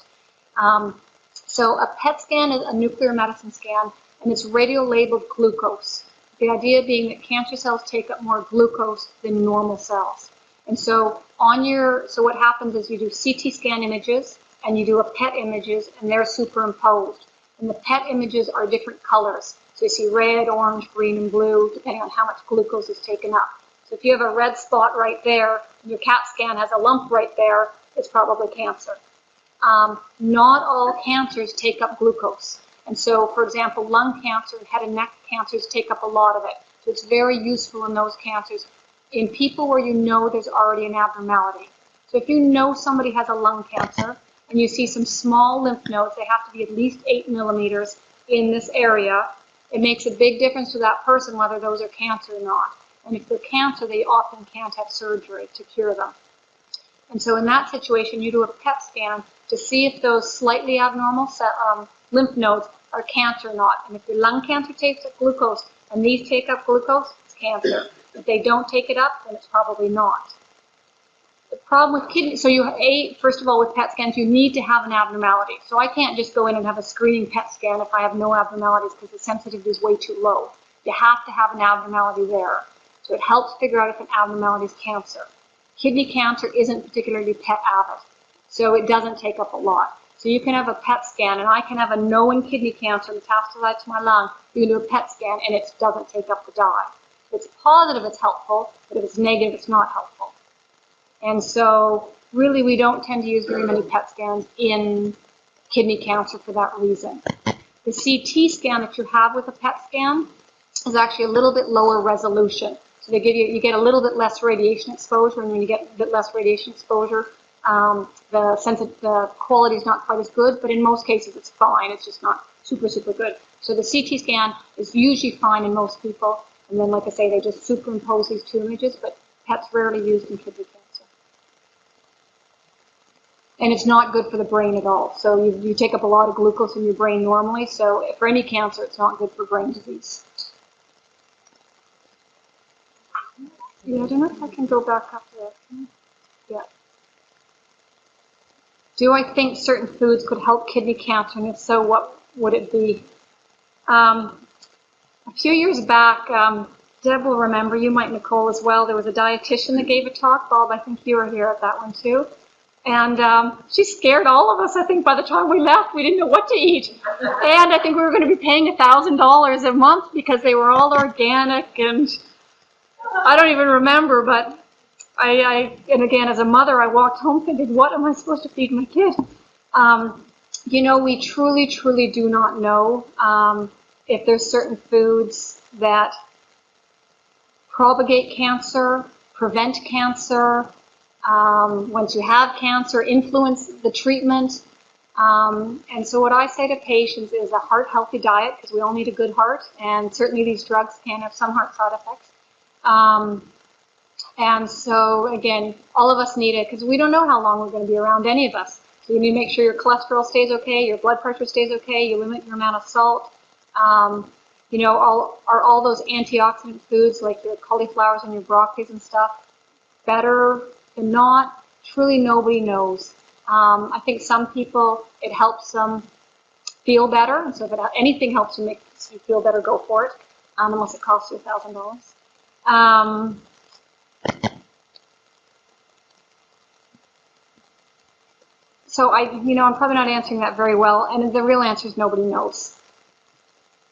So a PET scan is a nuclear medicine scan, and it's radio-labeled glucose. The idea being that cancer cells take up more glucose than normal cells. And so what happens is you do CT scan images and you do a PET images, and they're superimposed. And the PET images are different colors. So you see red, orange, green, and blue, depending on how much glucose is taken up. So if you have a red spot right there, and your CAT scan has a lump right there, it's probably cancer. Not all cancers take up glucose. And so, for example, lung cancer and head and neck cancers take up a lot of it. So it's very useful in those cancers. In people where you know there's already an abnormality. So if you know somebody has a lung cancer and you see some small lymph nodes, they have to be at least 8 millimeters in this area, it makes a big difference to that person whether those are cancer or not. And if they're cancer, they often can't have surgery to cure them. And so in that situation, you do a PET scan to see if those slightly abnormal lymph nodes are cancer or not. And if your lung cancer takes up glucose and these take up glucose, it's cancer. If they don't take it up, then it's probably not. The problem with kidney, so first of all, with PET scans, you need to have an abnormality. So I can't just go in and have a screening PET scan if I have no abnormalities because the sensitivity is way too low. You have to have an abnormality there. So it helps figure out if an abnormality is cancer. Kidney cancer isn't particularly PET avid, so it doesn't take up a lot. So you can have a PET scan, and I can have a known kidney cancer metastasized to my lung. You can do a PET scan, and it doesn't take up the dye. If it's positive, it's helpful, but if it's negative, it's not helpful. And so really, we don't tend to use very many PET scans in kidney cancer for that reason. The CT scan that you have with a PET scan is actually a little bit lower resolution. So they you get a little bit less radiation exposure, and when you get a bit less radiation exposure, the quality is not quite as good, but in most cases it's fine. It's just not super, super good. So the CT scan is usually fine in most people, and then, like I say, they just superimpose these two images, but PET's rarely used in kidney cancer. And it's not good for the brain at all. So you take up a lot of glucose in your brain normally, so for any cancer, it's not good for brain disease. Yeah, I don't know if I can go back up there. Yeah. Do I think certain foods could help kidney cancer, and if so, what would it be? A few years back, Deb will remember, you might, Nicole, as well, there was a dietitian that gave a talk. Bob, I think you were here at that one too. And she scared all of us. I think by the time we left, we didn't know what to eat. And I think we were going to be paying $1,000 a month because they were all organic, and I don't even remember, but and again, as a mother, I walked home thinking, what am I supposed to feed my kid? You know, we truly, truly do not know if there's certain foods that propagate cancer, prevent cancer, once you have cancer, influence the treatment. And so what I say to patients is a heart-healthy diet, because we all need a good heart, and certainly these drugs can have some heart side effects. And so, again, all of us need it, because we don't know how long we're going to be around, any of us. So you need to make sure your cholesterol stays okay, your blood pressure stays okay, you limit your amount of salt. You know, all those antioxidant foods like your cauliflowers and your broccolis and stuff better than not? Truly nobody knows. I think some people, it helps them feel better, and so if anything helps you make you feel better, go for it, unless it costs you $1,000. So I'm probably not answering that very well, and the real answer is nobody knows.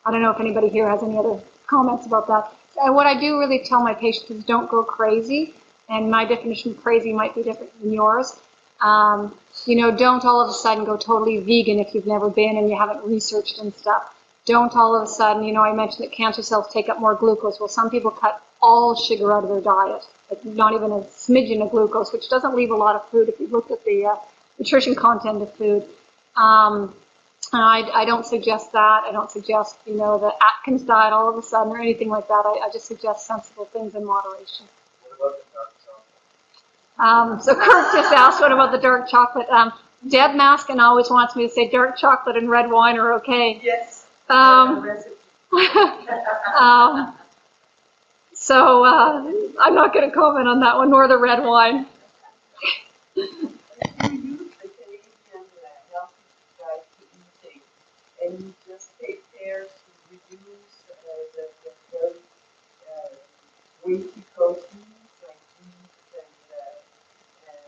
I don't know if anybody here has any other comments about that. And what I do really tell my patients is don't go crazy, and my definition of crazy might be different than yours. Don't all of a sudden go totally vegan if you've never been and you haven't researched and stuff. Don't all of a sudden, I mentioned that cancer cells take up more glucose. Well, some people cut all sugar out of their diet, like not even a smidgen of glucose, which doesn't leave a lot of food if you look at the nutrition content of food. I don't suggest that. I don't suggest, the Atkins diet all of a sudden or anything like that. I just suggest sensible things in moderation. What about the dark chocolate? So Kurt just asked, what about the dark chocolate? Deb Maskin always wants me to say dark chocolate and red wine are okay. Yes. So I'm not going to comment on that one, nor the red wine. And you just take care to reduce the weighty proteins like beef and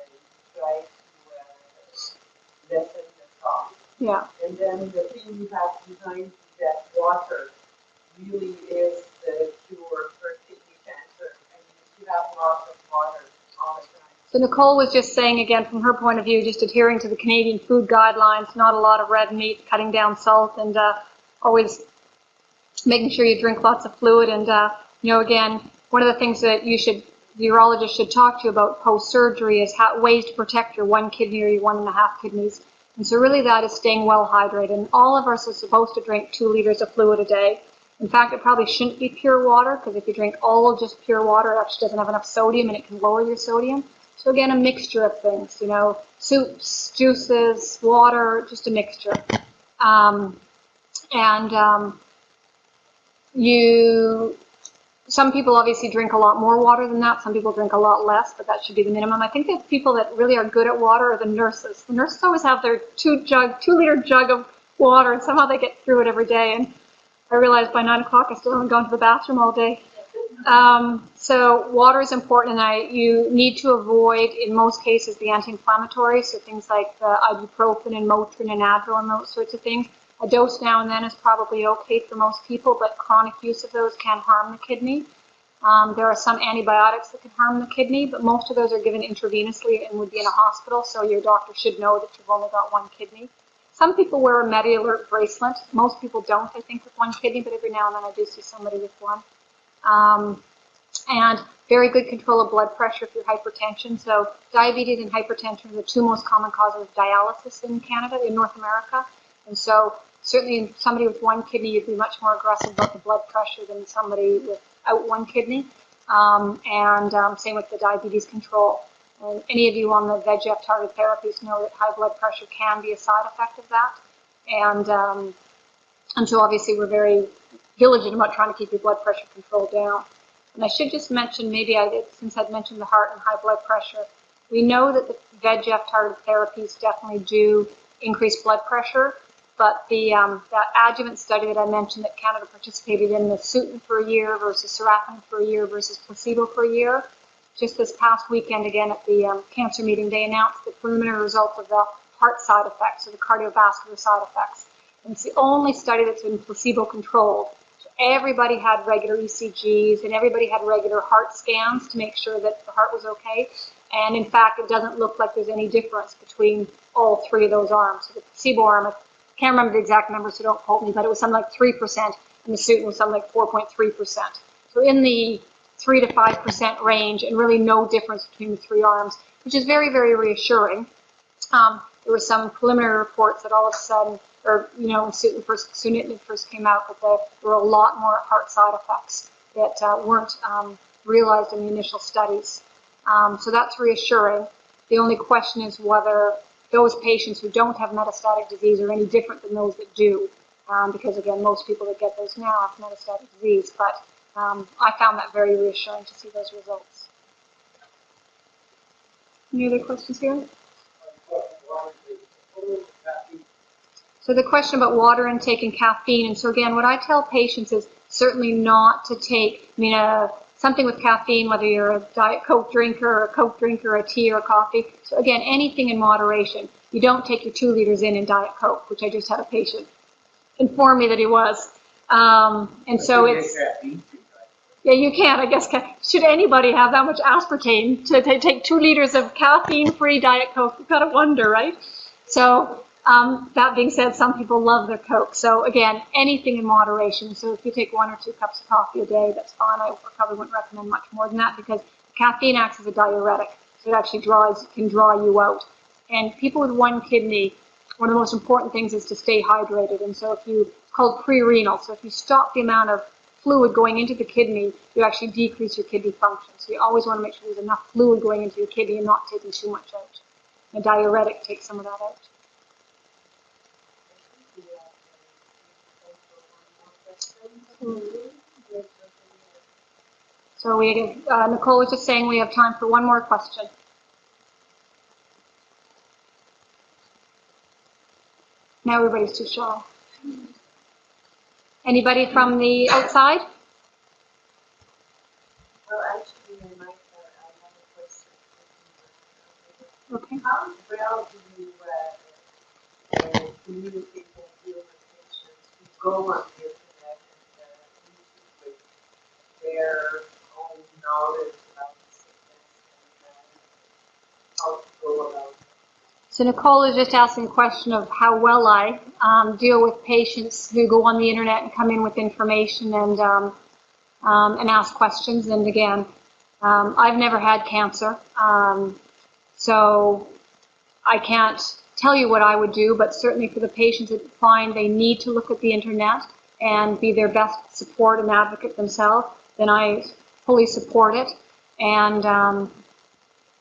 you try to lessen the cost. Yeah. And then the thing you have behind that water really is the cure for kidney cancer, and you have lots of water all the time. So Nicole was just saying, again, from her point of view, just adhering to the Canadian food guidelines, not a lot of red meat, cutting down salt, and always making sure you drink lots of fluid. And, again, one of the things that the urologist should talk to you about post-surgery is ways to protect your one kidney or your 1.5 kidneys. And so really that is staying well hydrated. And all of us are supposed to drink 2 liters of fluid a day. In fact, it probably shouldn't be pure water, because if you drink all of just pure water, it actually doesn't have enough sodium and it can lower your sodium. So again, a mixture of things, soups, juices, water, just a mixture. Some people obviously drink a lot more water than that. Some people drink a lot less, but that should be the minimum. I think the people that really are good at water are the nurses. The nurses always have their 2-liter jug of water, and somehow they get through it every day. And I realized by 9 o'clock I still haven't gone to the bathroom all day. So water is important, and you need to avoid, in most cases, the anti-inflammatories, so things like ibuprofen and Motrin and Advil and those sorts of things. A dose now and then is probably okay for most people, but chronic use of those can harm the kidney. There are some antibiotics that can harm the kidney, but most of those are given intravenously and would be in a hospital, so your doctor should know that you've only got one kidney. Some people wear a MediAlert bracelet. Most people don't, I think, with one kidney, but every now and then I do see somebody with one. And very good control of blood pressure if you're hypertension. So diabetes and hypertension are the 2 most common causes of dialysis in Canada, in North America. And so certainly somebody with one kidney, you'd be much more aggressive about the blood pressure than somebody without one kidney. Same with the diabetes control. And any of you on the VEGF targeted therapies know that high blood pressure can be a side effect of that. And so obviously we're very diligent about trying to keep your blood pressure controlled down. And I should just mention, since I'd mentioned the heart and high blood pressure, we know that the VEGF targeted therapies definitely do increase blood pressure, but that adjuvant study that I mentioned that Canada participated in, the Sutent for a year versus Serafin for a year versus placebo for a year, just this past weekend again at the cancer meeting, they announced the preliminary results of the heart side effects or the cardiovascular side effects. And it's the only study that's been placebo controlled. Everybody had regular ECGs and everybody had regular heart scans to make sure that the heart was okay. And in fact, it doesn't look like there's any difference between all three of those arms. So the placebo arm, I can't remember the exact number, so don't quote me, but it was something like 3%, and the Sutent was something like 4.3%. So in the 3 to 5% range, and really no difference between the three arms, which is very, very reassuring. There were some preliminary reports that all of a sudden, or when sunitinib first came out, that there were a lot more heart side effects that weren't realized in the initial studies. So that's reassuring. The only question is whether those patients who don't have metastatic disease are any different than those that do, because again, most people that get those now have metastatic disease. But I found that very reassuring to see those results. Any other questions here? So the question about water intake and caffeine, and so again, what I tell patients is certainly not to take, something with caffeine, whether you're a Diet Coke drinker or a Coke drinker, or a tea or a coffee. So again, anything in moderation. You don't take your 2 liters in Diet Coke, which I just had a patient inform me that he was. And so it's, yeah, you can't, I guess. Should anybody have that much aspartame to take 2 liters of caffeine-free Diet Coke? You've got to wonder, right? So that being said, some people love their Coke. So again, anything in moderation. So if you take 1 or 2 cups of coffee a day, that's fine. I probably wouldn't recommend much more than that, because caffeine acts as a diuretic. So it actually can draw you out. And people with 1 kidney, one of the most important things is to stay hydrated. And so it's called pre-renal. So if you stop the amount of fluid going into the kidney, you actually decrease your kidney function. So you always want to make sure there's enough fluid going into your kidney and not taking too much out. A diuretic takes some of that out. So Nicole was just saying we have time for one more question. Now everybody's too shy. Anybody from the outside? Well, actually, I have a question. Okay. How well do you communicate and deal with patients who go on the internet and with their own knowledge about the sickness and how to go about it? So Nicole is just asking a question of how well I deal with patients who go on the internet and come in with information and ask questions. And again, I've never had cancer, so I can't tell you what I would do, but certainly for the patients that find they need to look at the internet and be their best support and advocate themselves, then I fully support it. And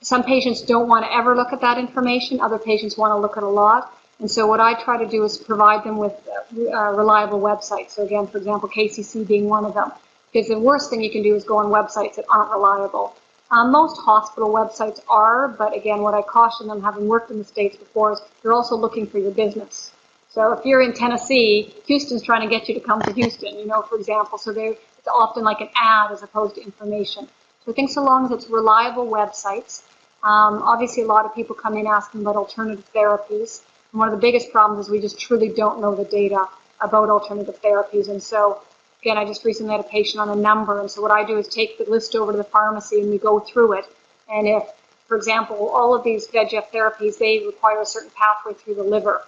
some patients don't want to ever look at that information. Other patients want to look at a lot. And so what I try to do is provide them with reliable websites. So again, for example, KCC being one of them. Because the worst thing you can do is go on websites that aren't reliable. Most hospital websites are, but again, what I caution them, having worked in the States before, is they're also looking for your business. So if you're in Tennessee, Houston's trying to get you to come to Houston, for example. So it's often like an ad as opposed to information. So I think so long as it's reliable websites. Obviously, a lot of people come in asking about alternative therapies. And one of the biggest problems is we just truly don't know the data about alternative therapies. And so, again, I just recently had a patient on a number. And so what I do is take the list over to the pharmacy and we go through it. And if, for example, all of these VEGF therapies, they require a certain pathway through the liver.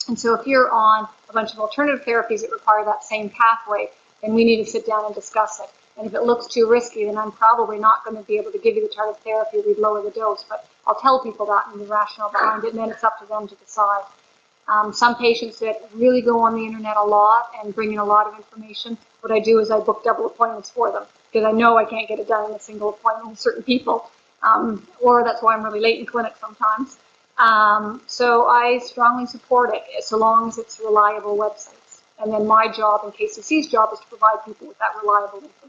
And so if you're on a bunch of alternative therapies that require that same pathway, then we need to sit down and discuss it. And if it looks too risky, then I'm probably not going to be able to give you the target therapy. We'd lower the dose. But I'll tell people that and the rationale behind it, and then it's up to them to decide. Some patients that really go on the internet a lot and bring in a lot of information, what I do is I book double appointments for them, because I know I can't get it done in a single appointment with certain people. Or that's why I'm really late in clinic sometimes. So I strongly support it, so long as it's reliable websites. And then my job and KCC's job is to provide people with that reliable information.